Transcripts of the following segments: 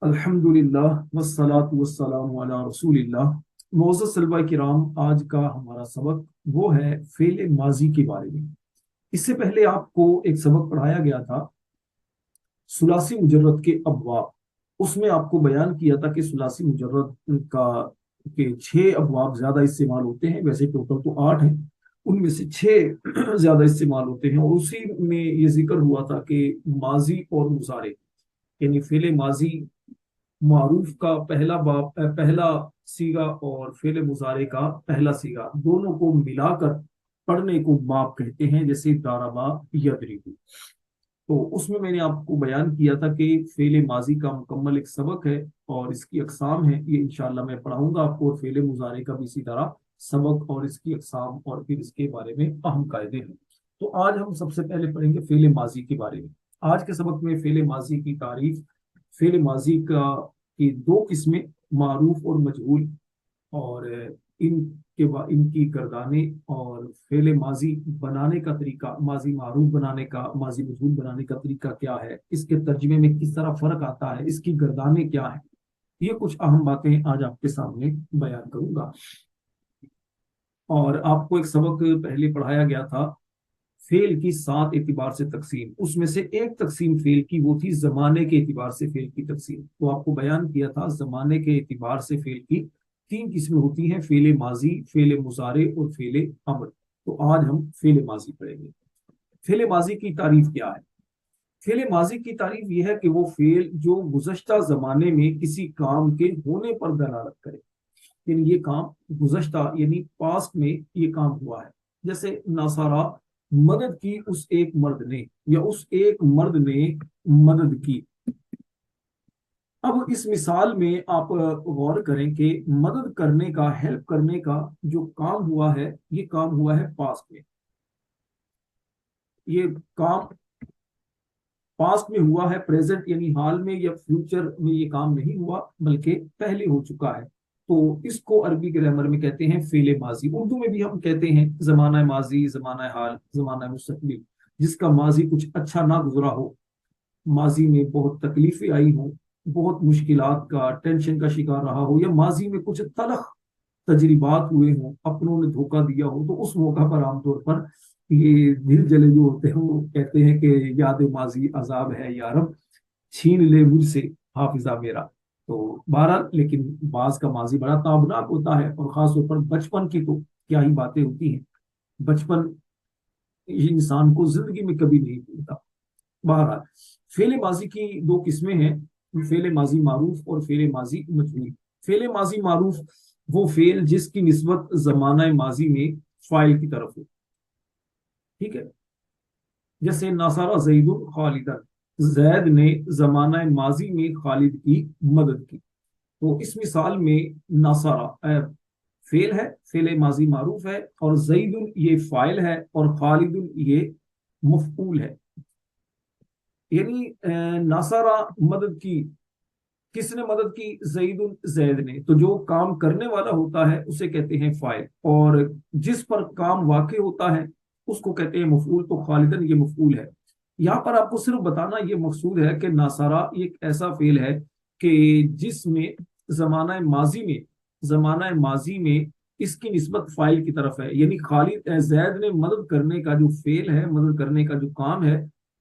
अल्हम्दुलिल्लाह वस्सलातु वस्सलामु अला रसूलिल्लाह। मोअज़्ज़ज़ तलबा किराम, आज का हमारा सबक वो है फेल माजी के बारे में। इससे पहले आपको एक सबक पढ़ाया गया था सुलासी मुजर्रद के अबवाब। उसमें आपको बयान किया था कि सुलासी मुजर्रद का के 6 अबवाब ज्यादा इस्तेमाल होते हैं। वैसे टोटल तो 8 हैं, उनमें से 6 ज्यादा इस्तेमाल होते हैं। और उसी में ये जिक्र हुआ था कि माजी और मुजारे यानी फेल माजी मारूफ का पहला सीगा और फेल मुजारे का पहला सीगा, दोनों को मिलाकर पढ़ने को बाब कहते हैं, जैसे दाराबा यदरिबु। तो उसमें मैंने आपको बयान किया था कि फेल माजी का मुकम्मल एक सबक है और इसकी अकसाम है, ये इंशाल्लाह मैं पढ़ाऊंगा आपको। और फेल मुजारे का भी इसी तरह सबक और इसकी अकसाम और फिर इसके बारे में अहम कायदे हैं। तो आज हम सबसे पहले पढ़ेंगे फेल माजी के बारे में। आज के सबक में फेल माजी की तारीफ, फेल माजी का की 2 किस्में, मारूफ और मजहूल, और इनकी गर्दाने और फेले माजी बनाने का तरीका, माजी मारूफ बनाने का, माजी मजहूल बनाने का तरीका क्या है, इसके तर्जमे में किस तरह फर्क आता है, इसकी गर्दाने क्या है, ये कुछ अहम बातें आज आपके सामने बयान करूंगा। और आपको एक सबक पहले पढ़ाया गया था फेल की 7 एतबार से तकसीम। उसमें से एक तकसीम फेल की वो थी जमाने के एतबार से फेल की तकसीम। तो आपको बयान किया था जमाने के एतबार से फेल की 3 किस्में होती हैं, फेले माजी, फेले मुजारे और फेले अमर। तो आज हम फेले माजी पढ़ेंगे। फेले माजी की तारीफ क्या है? फेले माजी की तारीफ यह है कि वो फेल जो गुज़श्ता जमाने में किसी काम के होने पर दलालत करे। यानी ये काम गुज़श्ता यानी पास्ट में ये काम हुआ है। जैसे नासारा मदद की उस एक मर्द ने, या उस एक मर्द ने मदद की। अब इस मिसाल में आप गौर करें कि मदद करने का, हेल्प करने का जो काम हुआ है, ये काम हुआ है पास्ट में। ये काम पास्ट में हुआ है, प्रेजेंट यानी हाल में या फ्यूचर में ये काम नहीं हुआ, बल्कि पहले हो चुका है। तो इसको अरबी ग्रामर में कहते हैं फेले माजी। उर्दू में भी हम कहते हैं जमाना माजी, जमाना हाल, जमाना मुस्तकबिल। जिसका माजी कुछ अच्छा ना गुजरा हो, माजी में बहुत तकलीफें आई हो, बहुत मुश्किलात का, टेंशन का शिकार रहा हो, या माजी में कुछ तलख तजर्बात हुए हों, अपनों ने धोखा दिया हो, तो उस मौका पर आमतौर पर ये दिल जले जो होते हैं वो कहते हैं कि याद माजी अजाब है यारब, छीन ले मुझसे हाफिजा मेरा। तो बहरहाल, लेकिन बाज का माजी बड़ा ताबनाक होता है, और खास तौर पर बचपन की तो क्या ही बातें होती हैं। बचपन इंसान को जिंदगी में कभी नहीं भूलता। बहरहाल, फेले माजी की 2 किस्में हैं, फेले माजी मारूफ और फेले माजी मजहूल। फेले माजी मारूफ वो फेल जिसकी निस्बत जमाना माजी में फाइल की तरफ हो। ठीक है, जैसे नासारा जैदुन खालिदन, जैद ने जमाना माजी में खालिद की मदद की। तो इस मिसाल में नासारा फेल है, फेले माजी मारूफ है, और जैदुन ये फाइल है, और खालिदुन ये मफऊल है। यानी नासारा मदद की, किसने मदद की? जैदुन, जैद ने। तो जो काम करने वाला होता है उसे कहते हैं फाइल, और जिस पर काम वाक़ई होता है उसको कहते हैं मफूल। तो खालिदन ये मफूल है। यहाँ पर आपको सिर्फ बताना ये मकसूद है कि नासारा एक ऐसा फेल है कि जिसमें जमाना माजी में इसकी निस्बत फाइल की तरफ है। यानी खालिद, जैद ने मदद करने का जो फेल है, मदद करने का जो काम है,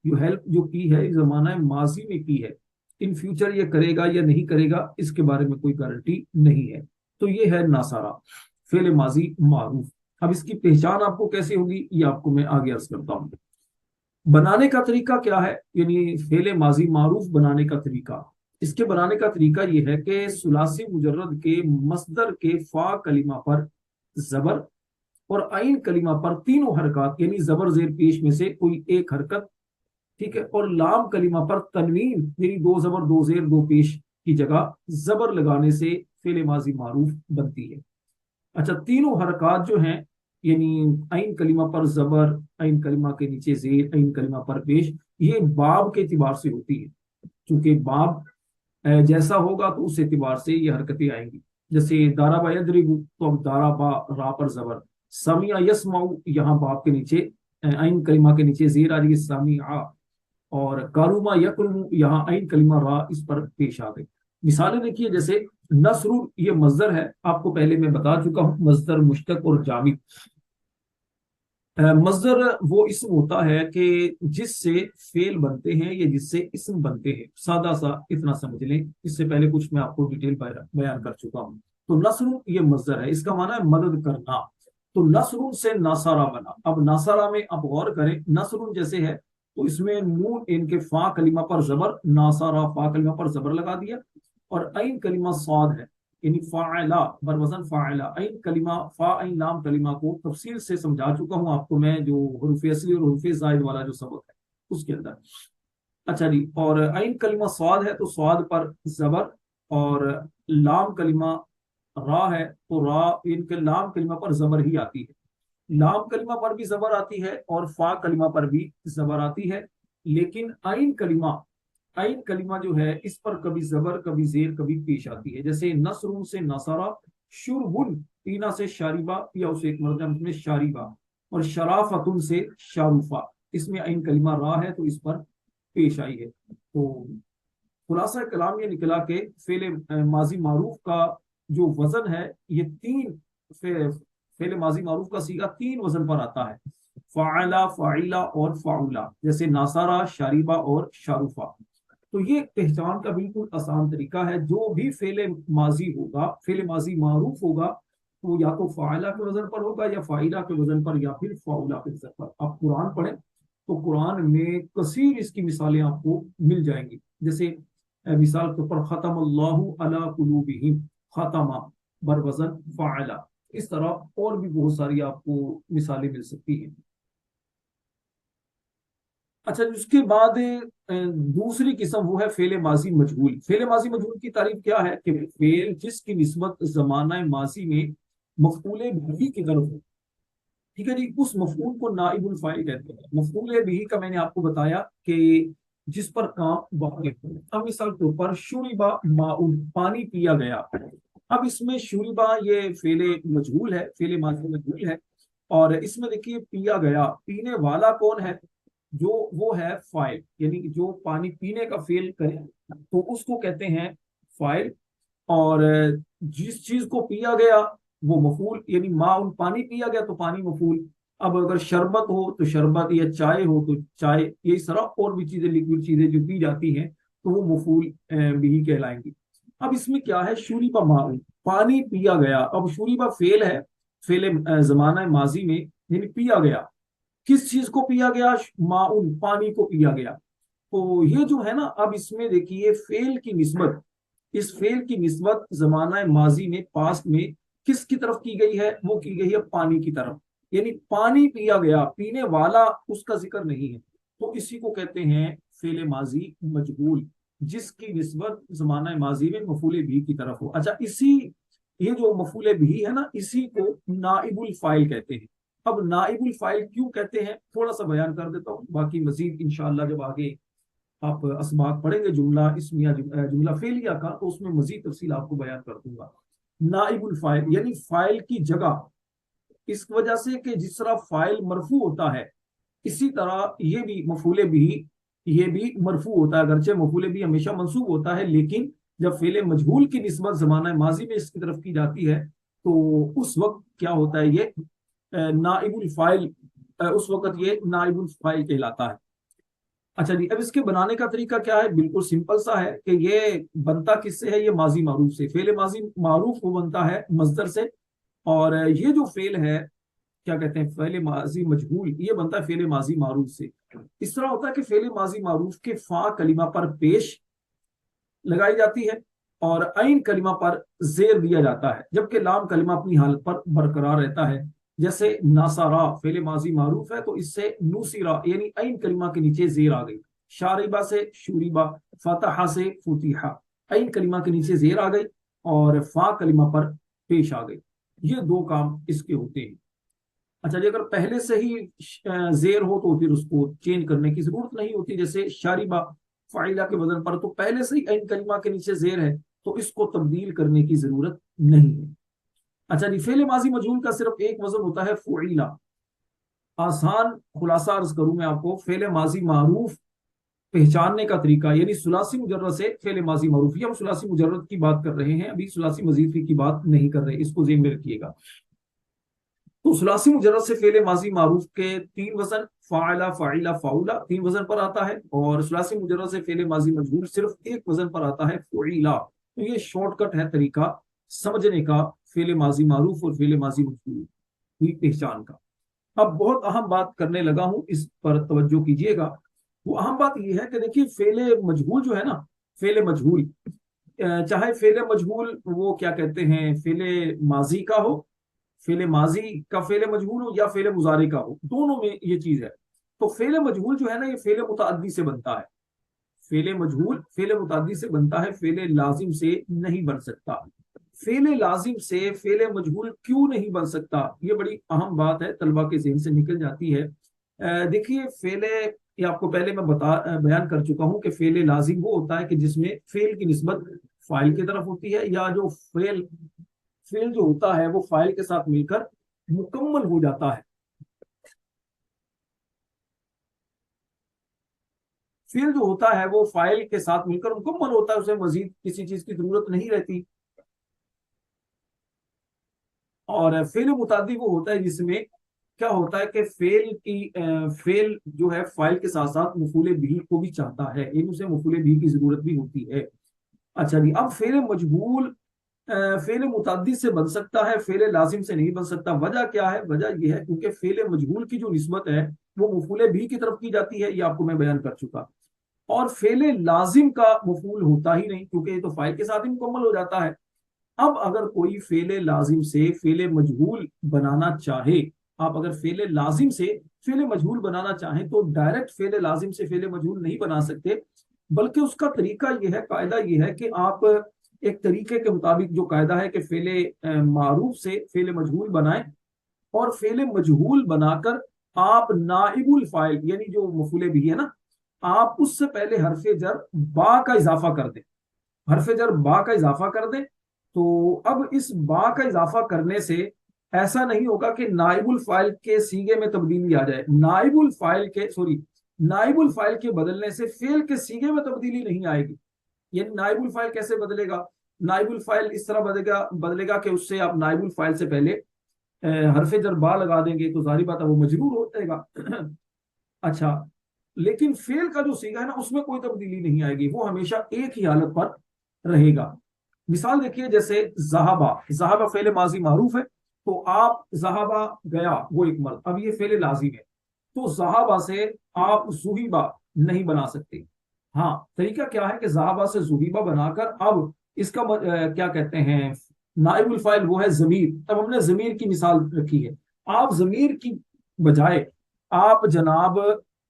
जो हेल्प जो की है, जमाना माजी में की है। इन फ्यूचर ये करेगा या नहीं करेगा, इसके बारे में कोई गारंटी नहीं है। तो ये है नासारा, फेल माजी मारूफ। अब इसकी पहचान आपको कैसे होगी, ये आपको मैं आगे अर्ज करता हूँ। बनाने का तरीका क्या है, यानी फेल माजी मारूफ बनाने का तरीका। इसके बनाने का तरीका यह है कि सुलासी मुजर्रद के मसदर के फा कलिमा पर जबर और आइन कलिमा पर तीनों हरकत, यानी जबर जेर पेश में से कोई एक हरकत, ठीक है, और लाम कलिमा पर तनवीन यानी 2 जबर 2 जेर 2 पेश की जगह जबर लगाने से फेल माजी मारूफ बनती है। अच्छा, तीनों हरकत जो हैं, यानी आइन कलिमा पर जबर, आइन कलिमा के नीचे जेर, आइन कलिमा पर पेश, ये बाब के एतबार से होती है। क्योंकि बाब जैसा होगा तो उस एतबार से ये हरकतें आएंगी। जैसे दारा बा यदरिबु, तो अब दारा बा रा पर जबर, समिया यस्माउ, यहाँ बाब के नीचे आइन कलिमा के नीचे जेर आ रही है, आ। और कारुमा यकरुमु, यहाँ आइन कलिमा रा इस पर पेश आ गई। मिसालें देखिए, जैसे नसरुन ये मजदर है, आपको पहले मैं बता चुका हूँ, मजदर मुश्तक और जामिद। मजदर वो इसम होता है कि जिससे फेल बनते हैं या जिससे इसम बनते हैं, सादा सा इतना समझ लें, इससे पहले कुछ मैं आपको डिटेल बयान कर चुका हूँ। तो नसरुन ये मजदर है, इसका माना है मदद करना। तो नसरुन से नासारा बना। अब नासारा में आप गौर करें, नसरुन जैसे है तो इसमें नून इनके फा कलिमा पर जबर, नासारा फा कलिमा पर जबर लगा दिया, और ऐन कलिमा साद है, यानी फाइला बरवजन फाइला। ऐन कलिमा फा ऐन लाम कलिमा को तफसील से समझा चुका हूं आपको मैं, जो हुरूफ असली और हुरूफ जायद वाला जो सबक है उसके अंदर। अच्छा जी, और ऐन कलिमा स्वाद है तो स्वाद पर जबर, और लाम कलिमा रा है तो रा, इनके लाम कलिमा पर जबर ही आती है। लाम कलिमा पर भी जबर आती है और फा कलिमा पर भी जबर आती है, लेकिन ऐन कलिमा जो है इस पर कभी जबर कभी जेर कभी पेश आती है। जैसे नसरुन से नसरा, शुरबुन पीना से शारिबा, पिया उसे एक मरतबा में शारिबा, और शराफतुन से शारूफा, इसमें ऐन कलिमा रा है तो इस पर पेश आई है। तो खुलासा कलाम ये निकला कि फेले माजी मारूफ का जो वजन है ये तीन, फेले माजी मारूफ का सीगा तीन वजन पर आता है, फ़ाइला फ़ाइला और फ़ाउला, जैसे नासारा शारिबा और शारूफा। तो ये पहचान का बिल्कुल आसान तरीका है, जो भी फेले माजी होगा, फेले माजी मारूफ होगा, तो या तो फ़ाइला के वजन पर होगा या फ़ाइला के वजन पर या फिर फ़ाउला के वजन पर। आप कुरान पढ़ें तो कुरान में कसीर इसकी मिसालें आपको मिल जाएंगी। जैसे मिसाल के ऊपर खतम अल्लाहु अला कुलूबिहिम, खतमा बरवजन फ़ाइला। इस तरह और भी बहुत सारी आपको मिसालें मिल सकती हैं। अच्छा, उसके बाद दूसरी किस्म वो है फेले माजी मजहूल। फेले माजी मजहूल की तारीफ क्या है कि फेल जिसकी निस्बत जमाना माजी में मफूले भी की तरफ हो। ठीक है जी, उस मफूल को नाइबुल फाइल कहते हैं। मफूल भी का मैंने आपको बताया कि जिस पर काम वाक़िफ़ हो। अब मिसाल के ऊपर शुरिबा माउन, पानी पिया गया। अब इसमें शुरिबा ये फेले मजहूल है, फेले माजी मजहूल है, और इसमें देखिए पिया गया, पीने वाला कौन है, जो वो है फाइल, यानी कि जो पानी पीने का फेल करे तो उसको कहते हैं फाइल। और जिस चीज को पिया गया वो मफूल, यानी माउन पानी पिया गया तो पानी मफूल। अब अगर शरबत हो तो शरबत, या चाय हो तो चाय, ये इस तरह और भी चीजें, लिक्विड चीजें जो पी जाती हैं तो वो मफूल भी कहलाएंगी। अब इसमें क्या है, शूरिबा माउन, पानी पिया गया। अब शूरिबा फेल है, फेल जमाना माजी में, यानी पिया गया। किस चीज को पिया गया, माउन पानी को पिया गया। तो ये जो है ना, अब इसमें देखिए फेल की निस्बत, इस फेल की निस्बत जमाना माजी में, पास्ट में किसकी तरफ की गई है, वो की गई है पानी की तरफ। यानी पानी पिया गया, पीने वाला उसका जिक्र नहीं है, तो इसी को कहते हैं फेल माजी मजबूल, जिसकी निस्बत जमाना माजी में मफूले भी की तरफ हो। अच्छा, इसी ये जो मफूले भी है ना, इसी को नाइबुल फाइल कहते हैं। अब नाइबुल फाइल क्यों कहते हैं थोड़ा सा बयान कर देता हूँ, बाकी मजीद इंशाअल्लाह जब आगे आप असबाक पढ़ेंगे जुमला इसमिया, जुमला फेलिया का, तो उसमें मजीद तफसील आपको बयान कर दूंगा। नाइबुल फाइल यानी फाइल की जगह, इस वजह से कि जिस तरह फाइल मरफू होता है इसी तरह ये भी मफूले भी, ये भी मरफू होता है। अगरचे मफूले भी हमेशा मंसूब होता है, लेकिन जब फेले मजहूल की निस्बत जमाना माजी में इसकी तरफ की जाती है तो उस वक्त क्या होता है, ये नाइबुल फाइल, उस वक्त ये नाइबुल फाइल कहलाता है। अच्छा जी, अब इसके बनाने का तरीका क्या है, बिल्कुल सिंपल सा है कि ये बनता किससे है, ये माजी मारूफ से। फेल माजी मारूफ वो बनता है मजदर से, और ये जो फेल है क्या कहते हैं, फेल माजी मजहूल, ये बनता है फेल माजी मारूफ से। इस तरह होता है कि फेल माजी मारूफ के फा कलिमा पर पेश लगाई जाती है और ऐन कलिमा पर जेर दिया जाता है, जबकि लाम कलिमा अपनी हालत पर बरकरार रहता है। जैसे नासारा फेले माजी मारूफ है तो इससे नूसिरा, यानी ऐन कलिमा के नीचे जेर आ गई। शारिबा से शूरिबा, फतहा से फुतिहा, ऐन कलिमा के नीचे जेर आ गई और फा कलिमा पर पेश आ गई। ये दो काम इसके होते हैं। अच्छा जी, अगर पहले से ही जेर हो तो फिर उसको चेंज करने की जरूरत नहीं होती। जैसे शारिबा फाइला के वजन पर तो पहले से ही ऐन कलिमा के नीचे जेर है, तो इसको तब्दील करने की जरूरत नहीं है। अच्छा जी, फेले माजी मजहूल का सिर्फ एक वजन होता है फुइला। आसान खुलासा अर्ज करूं मैं आपको, फेले माजी मारूफ पहचानने का तरीका, यानी सुलासी मुजर्रद से फेल माजी मारूफ। ये हम सुलासी मुजर्रद की बात कर रहे हैं, अभी सुलासी मजीद की बात नहीं कर रहे, इसको ज़हन में रखिएगा। तो सुलासी मुजर्रद से फेल माजी मारूफ के 3 वजन, फाइला, फाइला, फाउला, 3 वजन पर आता है, और सुलासी मुजर्रद से फेल माजी मजबूर सिर्फ 1 वजन पर आता है, फुइला। तो ये शॉर्टकट है तरीका समझने का फेल माजी मारूफ और फेल माजी मजबूर की पहचान का। अब बहुत अहम बात करने लगा हूं, इस पर तवज्जो कीजिएगा। वो अहम बात यह है कि देखिए फेले मजहूल जो है ना, फेले मजहूल, चाहे फेले मजहूल वो क्या कहते हैं, फेले माजी का हो, फेले माजी का फेले मजहूल हो, या फेले मुजारे का हो, दोनों में ये चीज है। तो फेले मजहूल जो है ना, ये फेले मुतअद्दी से बनता है। फेले मजहूल फेले मुतअद्दी से बनता है, फेले लाजिम से नहीं बन सकता। फेले लाजिम से फेले मजहूल क्यों नहीं बन सकता, ये बड़ी अहम बात है, तलबा के ज़हन से निकल जाती है। देखिए फेले, ये आपको पहले मैं बयान कर चुका हूं कि फेले लाजिम वो होता है कि जिसमें फेल की निस्बत फाइल की तरफ होती है, या जो फेल फेल जो होता है वो फाइल के साथ मिलकर मुकम्मल हो जाता है। फेल जो होता है वो फाइल के साथ मिलकर मुकम्मल होता है, उसे मजीद किसी चीज की जरूरत नहीं रहती। और फेल मुतादी वो होता है जिसमें क्या होता है कि फेल जो है फाइल के साथ साथ मफूले भी को भी चाहता है, इन उसे मफूले भी की जरूरत भी होती है। अच्छा जी, अब फेल मजबूल फेल मुतादी से बन सकता है, फेल लाजिम से नहीं बन सकता। वजह क्या है? वजह यह है क्योंकि फेल मजबूल की जो निस्बत है वो मफूले भी की तरफ की जाती है, ये आपको मैं बयान कर चुका। और फेल लाजिम का मफूल होता ही नहीं, क्योंकि ये तो फाइल के साथ ही मुकम्मल हो जाता है। अब अगर कोई फेले लाजिम से फेले मजहूल बनाना चाहे, आप अगर फेले लाजिम से फेले मजहूल बनाना चाहें तो डायरेक्ट फेले लाजिम से फेले मजहूल नहीं बना सकते, बल्कि उसका तरीका यह है, कायदा यह है कि आप एक तरीके के मुताबिक, जो कायदा है कि फेले मारूफ से फेले मजहूल बनाएं, और फेले मजहूल बनाकर आप नाइबुल फाइल, यानी जो मफूले भी है ना, आप उससे पहले हरफे जर बा का इजाफा कर दें। हरफे जर बा का इजाफा कर दें, तो अब इस बा का इजाफा करने से ऐसा नहीं होगा कि नाइबुल फाइल के सीगे में तब्दीली आ जाए। नाइबुल फाइल के बदलने से फेल के सीगे में तब्दीली नहीं आएगी। यानी नाइबुल फाइल कैसे बदलेगा? नाइबुल फाइल इस तरह बदलेगा कि उससे आप नाइबुल फाइल से पहले हरफे जर बा लगा देंगे तो जाहिर बात है वो मजरूर हो जाएगा। अच्छा, लेकिन फेल का जो सीगा है ना, उसमें कोई तब्दीली नहीं आएगी, वो हमेशा एक ही हालत पर रहेगा। मिसाल देखिए, जैसे जहाबा, जहाबा फेले माजी मारूफ है, तो आप जहाबा गया, वो एक मर्द, अब ये फेले लाजिम है, तो जहाबा से आप जुहीबा नहीं बना सकते। हाँ, तरीका क्या है कि जहाबा से जुहीबा बनाकर अब इसका क्या कहते हैं, नाइबुल फाइल वो है जमीर। तब हमने जमीर की मिसाल रखी है, आप जमीर की बजाय आप जनाब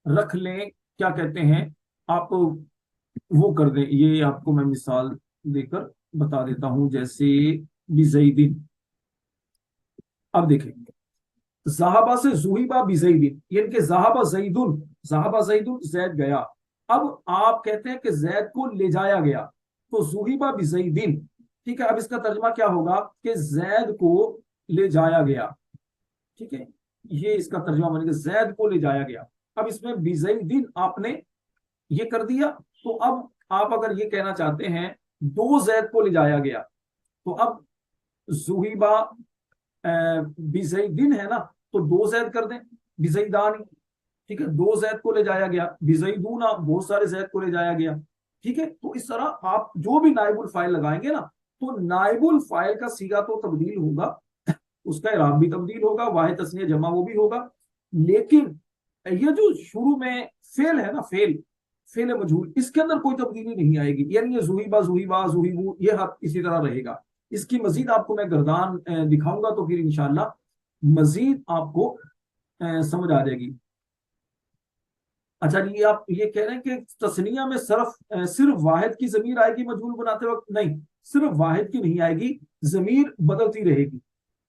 रख लें, क्या कहते हैं, आप वो कर दें, ये आपको मैं मिसाल देकर बता देता हूं, जैसे बिजैदिन। अब देखें, जहाबा से जुहिबा बिजैदिन, यानी कि जहाबा जैदुन जैद गया। अब आप कहते हैं कि जैद को ले जाया गया, तो जुहिबा बिजैदिन, ठीक है। अब इसका तर्जमा क्या होगा कि जैद को ले जाया गया, ठीक है, ये इसका तर्जमा बनेगा, जैद को ले जाया गया। अब इसमें बिजैदिन आपने ये कर दिया, तो अब आप अगर ये कहना चाहते हैं दो जैद को ले जाया गया, तो अब जुहिबा बिजैदिन है ना, तो दो जैद कर दें, बिजैदानी, ठीक है, दो जैद को ले जाया गया, बिजैदूना बहुत सारे जैद को ले जाया गया, ठीक है। तो इस तरह आप जो भी नाइबुल फाइल लगाएंगे ना, तो नाइबुल फाइल का सीगा तो तब्दील होगा, उसका इराब भी तब्दील होगा, वाहिद तस्निया जमा वो भी होगा, लेकिन ये जो शुरू में फेल है ना, फेल मजहूल, इसके अंदर कोई तब्दीली नहीं आएगी। यानी ये जुहिबा जुहिबा जुहिबू ये हर इसी तरह रहेगा। इसकी मजीद आपको मैं गर्दान दिखाऊंगा, तो फिर इंशाल्लाह मजीद आपको समझ आ जाएगी। अच्छा जी, आप ये कह रहे हैं कि तस्निया में सिर्फ वाहिद की जमीर आएगी मजहूल बनाते वक्त? नहीं, सिर्फ वाहिद की नहीं आएगी, जमीर बदलती रहेगी,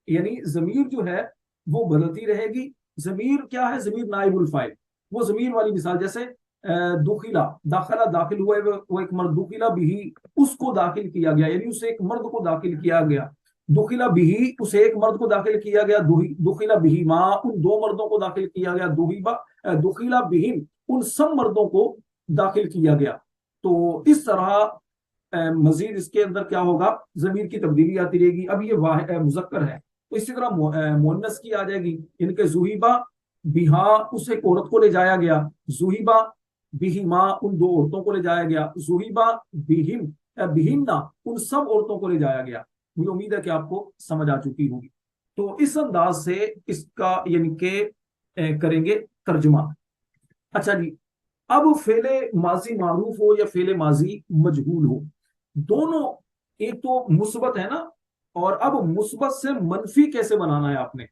यानी जमीर जो है वो बदलती रहेगी। जमीर क्या है? जमीर नाइबुल फाइल, वो जमीर वाली मिसाल, जैसे दुखिला, दाखिला दाखिल हुआ, वो एक मर्द, दुखिला बिही उसको दाखिल किया गया, यानी उसे एक मर्द को दाखिल किया गया। दुखिला बिही उसे एक मर्द को दाखिल किया गया, दुखिला बिही माँ उन दो मर्दों को दाखिल किया गया, दुखिला बिहिम उन सब मर्दों को दाखिल किया गया। तो इस तरह मजीद इसके अंदर क्या होगा, जमीर की तब्दीली आती रहेगी। अब ये मुजक्कर है तो इसी तरह मुअन्नस की आ जाएगी। इनके जुहिबा बिहा, उस एक औरत को ले जाया गया, जुहिबा बिहिमा, उन दो औरतों को ले जाया गया, जुहिबा बिहिम बिहिन्ना, उन सब औरतों को ले जाया गया। मुझे उम्मीद है कि आपको समझ आ चुकी होगी। तो इस अंदाज से इसका यानी कि करेंगे तर्जुमा। अच्छा जी, अब फेले माजी मारूफ हो या फेले माजी मजहूल हो, दोनों एक तो मुस्बत है ना, और अब मुस्बत से मनफी कैसे बनाना है आपने।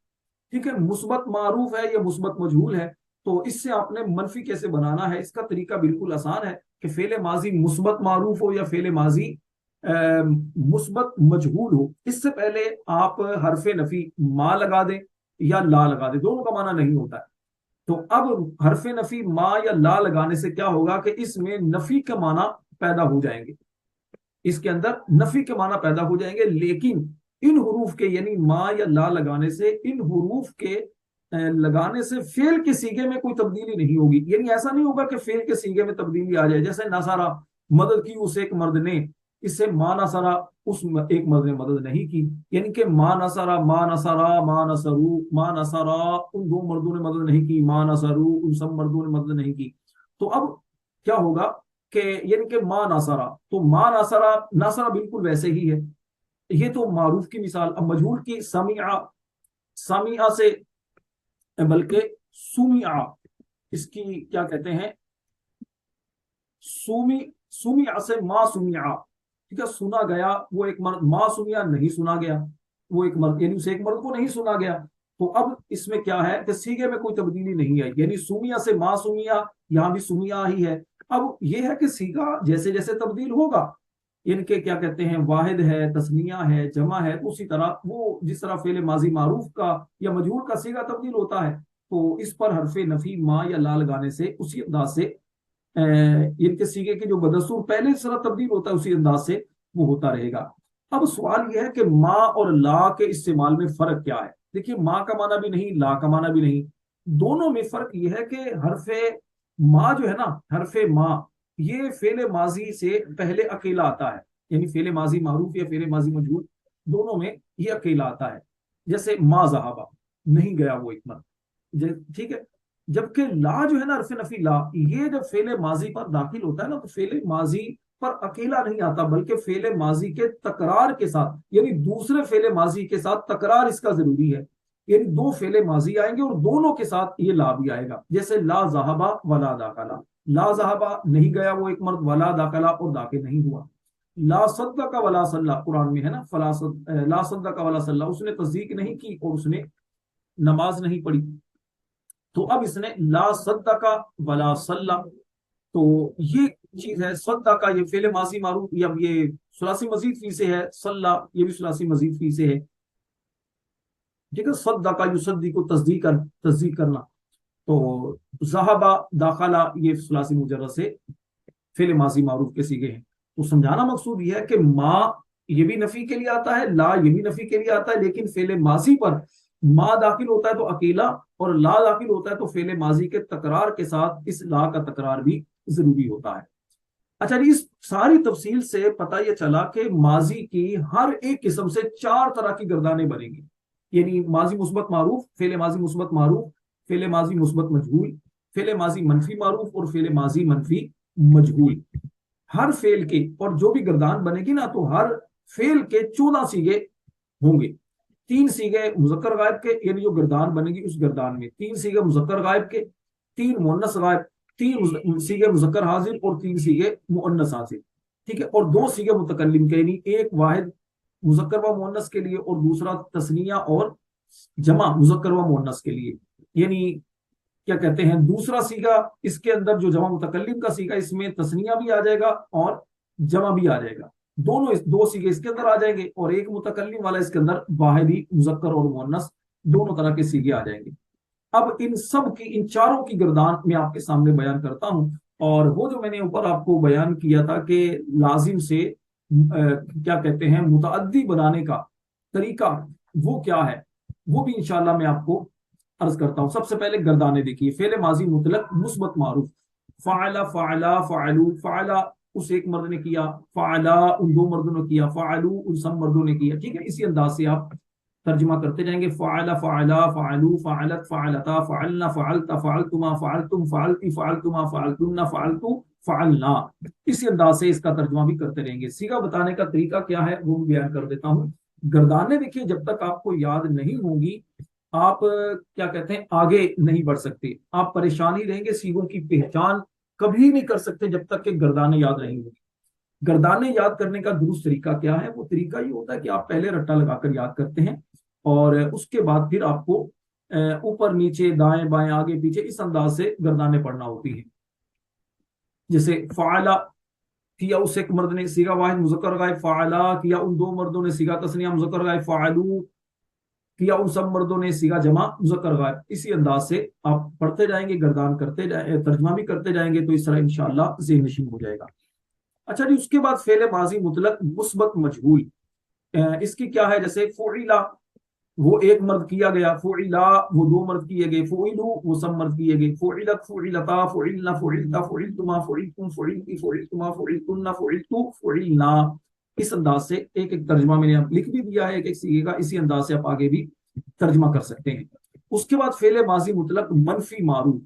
ठीक है, मुस्बत मारूफ है या मुस्बत मजहूल है, तो इससे आपने मनफी कैसे बनाना है, इसका तरीका बिल्कुल आसान है कि फेले माजी मुस्बत मारूफ हो या फेले माजी मुस्बत मजहूल हो। इससे पहले आप हरफे नफी मा लगा दें या ला लगा दें, दोनों का माना नहीं होता है। तो अब हरफे नफी मा या ला लगाने से क्या होगा कि इसमें नफी के माना पैदा हो जाएंगे, इसके अंदर नफी के माना पैदा हो जाएंगे। लेकिन इन हुरूफ के यानी मा या ला लगाने से, इन हुरूफ के लगाने से फेल के सीगे में कोई तब्दीली नहीं होगी। यानी ऐसा नहीं होगा कि फेल के सीगे में तब्दीली आ जाए, जैसे नसारा मदद की उस एक मर्द ने, इससे मा नसारा उस एक मर्द ने मदद नहीं की। यानी कि मा नसारा मा नसरू मा नसारा, उन दो मर्दों ने मदद नहीं की, मा नसरू उन सब मर्दों ने मदद नहीं की। तो अब क्या होगा कि यानी कि मा नासरा, तो मा नासरा, नासरा बिल्कुल वैसे ही है। ये तो मारूफ की मिसाल। अब मजहूल की समिया, समिया से बल्कि सुमिया, इसकी क्या कहते हैं, सुमी, सुमिया से मा सुमिया। ठीक है, सुना गया वो एक मर्द, मा सुमिया नहीं सुना गया वो एक मर्द, यानी उसे एक मर्द को नहीं सुना गया। तो अब इसमें क्या है कि सीगे में कोई तब्दीली नहीं आई, यानी सुमिया से मा सुमिया, यहां भी सुमिया ही है। अब यह है कि सीगा जैसे जैसे तब्दील होगा, इनके क्या कहते हैं, वाहिद है, तस्निया है, जमा है, तो उसी तरह वो जिस तरह फेले माजी मारूफ का या मजहूल का सीगा तब्दील होता है, तो इस पर हरफे नफी मा या ला लगाने से उसी अंदाज से इनके सीगे के जो बदस्तूर पहले इस तरह तब्दील होता है, उसी अंदाज से वो होता रहेगा। अब सवाल यह है कि माँ और ला के इस्तेमाल में फर्क क्या है। देखिए, माँ का माना भी नहीं, ला का माना भी नहीं, दोनों में फर्क यह है कि हरफे माँ जो है ना, हरफे माँ ये फेले माजी से पहले अकेला आता है, यानी फेले माजी मारूफ या फेले माजी मजहूल, दोनों में ये अकेला आता है। जैसे मा जहाबा, नहीं गया वो एक मर्द, ठीक है। जबकि ला जो है ना, हरफे नफी ला, ये जब फेले माजी पर दाखिल होता है ना, तो फेले माजी पर अकेला नहीं आता, बल्कि फेले माजी के तकरार के साथ, यानी दूसरे फेले माजी के साथ तकरार इसका जरूरी है। यानी दो फेले माजी आएंगे और दोनों के साथ ये ला भी आएगा। जैसे ला जहाबा वला दाखला, ला जहाबा नहीं गया वो एक मर्द, वला दाखला और दाखिल नहीं हुआ। ला सद्दा का वला सल्ला, कुरान में है ना, ला सद्दा का वला सल्ला, उसने तस्दीक नहीं की और उसने नमाज नहीं पढ़ी। तो अब इसने ला सद्दा का वला सल्ला, तो ये चीज है। सद्दा का ये फेले माजी मारूफ, या ये सुलासी मजीद फी से है, सल्ला ये भी सुलासी मजीद फी से है। ठीक है, सद्दा का युसद्दी को तस्दीक करना। तो ज़हाबा दाखला ये सुलासी मुजर्रद से फेले माजी मारूफ के सीगे हैं। तो समझाना मकसूद यह है कि माँ ये भी नफी के लिए आता है, ला ये भी नफी के लिए आता है, लेकिन फेले माजी पर माँ दाखिल होता है तो अकेला, और ला दाखिल होता है तो फेले माजी के तकरार के साथ इस ला का तकरार भी जरूरी होता है। अच्छा जी, इस सारी तफसील से पता यह चला कि माजी की हर एक किस्म से 4 तरह की गर्दानें बनेंगी, यानी माजी मुस्बत मारूफ, फेले माजी मुस्बत मारूफ, फेले माजी मुस्बत मजहूल, फेले माजी मनफी मारूफ और फेले माजी मनफी मजहूल। हर फेल के, और जो भी गर्दान बनेगी ना, तो हर फेल के 14 सीगे होंगे। 3 सीगे मुजक्कर गायब के, यानी जो गर्दान बनेगी उस गर्दान में 3 सीगे मुजक्कर गायब के, 3 मुअन्नस गायब, 3 सीगे मुजक्कर हाजिर और 3 सीगे मुअन्नस हाजिर। ठीक है, और 2 सीगे मुतकल्लिम के, यानी एक वाहिद मुजक्कर व मुअन्नस के लिए और दूसरा तस्निया और जमा मुजक्कर व मुअन्नस के लिए। यानी क्या कहते हैं, दूसरा सीगा इसके अंदर जो जमा मुतकल्लिम का सीगा, इसमें तस्निया भी आ जाएगा और जमा भी आ जाएगा, दोनों 2 सीगे इसके अंदर आ जाएंगे, और एक मुतकल्लिम वाला इसके अंदर वाहिदी मुजक्कर और मुअन्नस दोनों तरह के सीगे आ जाएंगे। अब इन सब की, इन चारों की गर्दान मैं आपके सामने बयान करता हूं। और वो जो मैंने ऊपर आपको बयान किया था कि लाजिम से क्या कहते हैं मुतअद्दी बनाने का तरीका, वो क्या है, वो भी इंशाल्लाह मैं आपको अर्ज करता हूं। सबसे पहले गर्दाने देखिए, फेले माजी मुतलक मुस्बत मारूफ, فعلا فعلا فعلو، فعلا اس ایک مرد نے کیا، فعلا ان دو مردوں نے کیا، فعلو ان سب مردوں نے کیا، ٹھیک ہے. اسی انداز سے آپ ترجمہ کرتے جائیں گے. فعلا فعلا فعلو فعلت فعلتا فعلنا فعلتا فعلتما فعلتم فعلتی فعلتما فعلتن فعلتو فعلنا. اسی انداز سے اس کا ترجمہ بھی کرتے رہیں گے. سیگا بتانے کا طریقہ کیا ہے وہ بھی بیان کر دیتا ہوں. گردانیں دیکھیے جب تک آپ کو یاد نہیں ہوں گی آپ کیا کہتے ہیں آگے نہیں بڑھ سکتے. آپ پریشانی رہیں گے، سیگوں کی پہچان کبھی نہیں کر سکتے جب تک کہ گردانیں یاد نہیں ہوں گی. گردانیں یاد کرنے کا درست طریقہ کیا ہے؟ وہ طریقہ یہ ہوتا ہے کہ آپ پہلے رٹا لگا کر یاد کرتے ہیں اور اس کے بعد پھر آپ کو اوپر نیچے دائیں بائیں آگے پیچھے اس انداز سے گردانیں پڑھنا ہوتی ہیں. جیسے فعلا کیا اس ایک مرد نے سیگا واحد مذکر غائب، فعلا کیا ان دو مردوں نے سیگا تسنیہ مذکر غائب، فعلو کیا ان سب مردوں نے سیگا جمع مذکر غائب. اسی انداز سے آپ پڑھتے جائیں گے، گردان کرتے جائیں، ترجمہ بھی کرتے جائیں گے، تو اس طرح انشاءاللہ ذہن نشین ہو جائے گا. اچھا جی، اس کے بعد فعل ماضی مطلق مثبت مجہول، اس کی کیا ہے؟ جیسے فعلا وہ ایک مرد کیا گیا، فعلا وہ دو مرد کیے گئے، فعلو وہ سب مرد کیے گئے، فعلت فعلتا فعلنا فعلتا فعلتما فعلتم فعلتی فعلتما فعلتن فعلتو فعلنا. اس انداز سے ایک ایک ترجمہ میں نے آپ لکھ بھی دیا ہے ایک ایک سیگے کا، اسی انداز سے آپ آگے بھی ترجمہ کر سکتے ہیں. اس کے بعد فعل ماضی مطلق منفی معروف،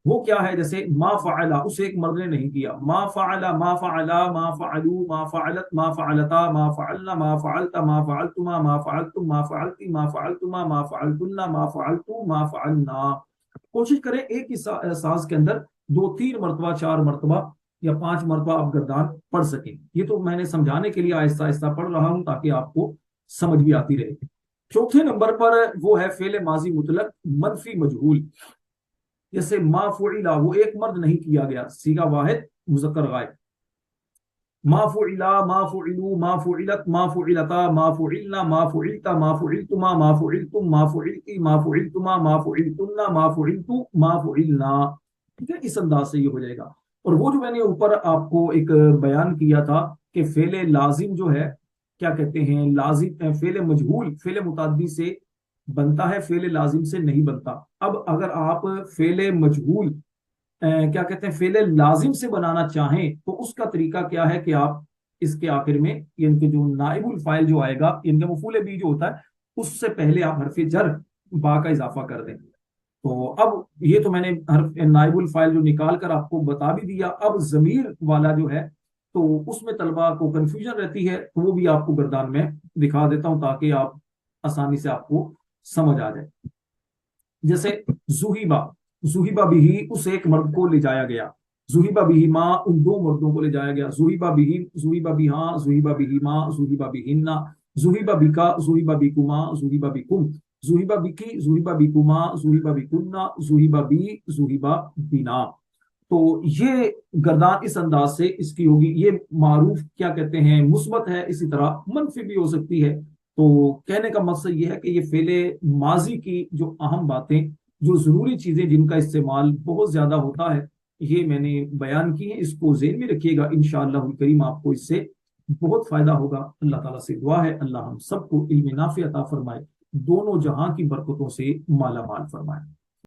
وہ کیا ہے؟ جیسے ما فعلا اس ایک مرد نے نہیں کیا، ما فعلا ما فعلا ما فعلو ما فعلت ما فعلتا ما فعلنا ما فعلتا ما فعلتما ما فعلتم ما فعلتی ما فعلتما ما فعلتن ما فعلتو ما فعلنا. کوشش کریں ایک ہی ساز کے اندر 2 3 مرتبہ 4 مرتبہ یا 5 مرتبہ آپ گردان پڑھ سکیں. یہ تو میں نے سمجھانے کے لیے آہستہ آہستہ پڑھ رہا ہوں تاکہ آپ کو سمجھ بھی آتی رہے. چوتھے نمبر پر وہ ہے فعل ماضی مطلق منفی مجہول. جیسے ما فعلا وہ ایک مرد نہیں کیا گیا، سیگا واحد مذکر غائب. ما فعلا ما فعلو ما فعلت ما فعلتا ما فعلنا ما فعلتا ما فعلتما ما فعلتم ما فعلتی ما فعلتما ما فعلتن ما فعلتو ما فعلنا. ٹھیک ہے، اس انداز سے یہ ہو جائے گا. اور وہ جو میں نے اوپر آپ کو ایک بیان کیا تھا کہ فعل لازم جو ہے کیا کہتے ہیں، لازم فعل مجہول فعل متعدی سے بنتا ہے، فعل لازم سے نہیں بنتا. اب اگر آپ فعل مجہول کیا کہتے ہیں فعل لازم سے بنانا چاہیں تو اس کا طریقہ کیا ہے کہ آپ اس کے آخر میں ان کے جو نائب الفاعل جو آئے گا، ان کا مفعول بھی جو ہوتا ہے اس سے پہلے آپ حرف جر با کا اضافہ کر دیں. تو اب یہ تو میں نے حرف نائب الفاعل جو نکال کر آپ کو بتا بھی دیا. اب ضمیر والا جو ہے تو اس میں طلبہ کو کنفیوژن رہتی ہے، تو وہ بھی آپ کو گردان میں دکھا دیتا ہوں تاکہ آپ آسانی سے آپ کو سمجھ آ جائے. جیسے زہیبہ بھی اس ایک مرد کو لے جایا گیا، زہیبہ بھی ماں ان دو مردوں کو لے جایا گیا، زہیبہ بھی ہاں زہیبہ بھی ماں زہیبہ بھی ہننا، زہیبہ بھی کا زہیبہ بھی کما زہیبہ بھی کم، زہیبہ بھی کی زہیبہ بھی کما زہیبہ بھی کننا زہیبہ بھی زہیبہ بنا. تو یہ گردان اس انداز سے اس کی ہوگی. یہ معروف کیا کہتے ہیں مثبت ہے، اسی طرح منفی بھی ہو سکتی ہے. تو کہنے کا مقصد یہ ہے کہ یہ فعل ماضی کی جو اہم باتیں، جو ضروری چیزیں جن کا استعمال بہت زیادہ ہوتا ہے، یہ میں نے بیان کی ہیں. اس کو ذہن میں رکھیے گا، انشاءاللہ الکریم آپ کو اس سے بہت فائدہ ہوگا. اللہ تعالیٰ سے دعا ہے اللہ ہم سب کو علم نافع عطا فرمائے، دونوں جہاں کی برکتوں سے مالا مال فرمائے.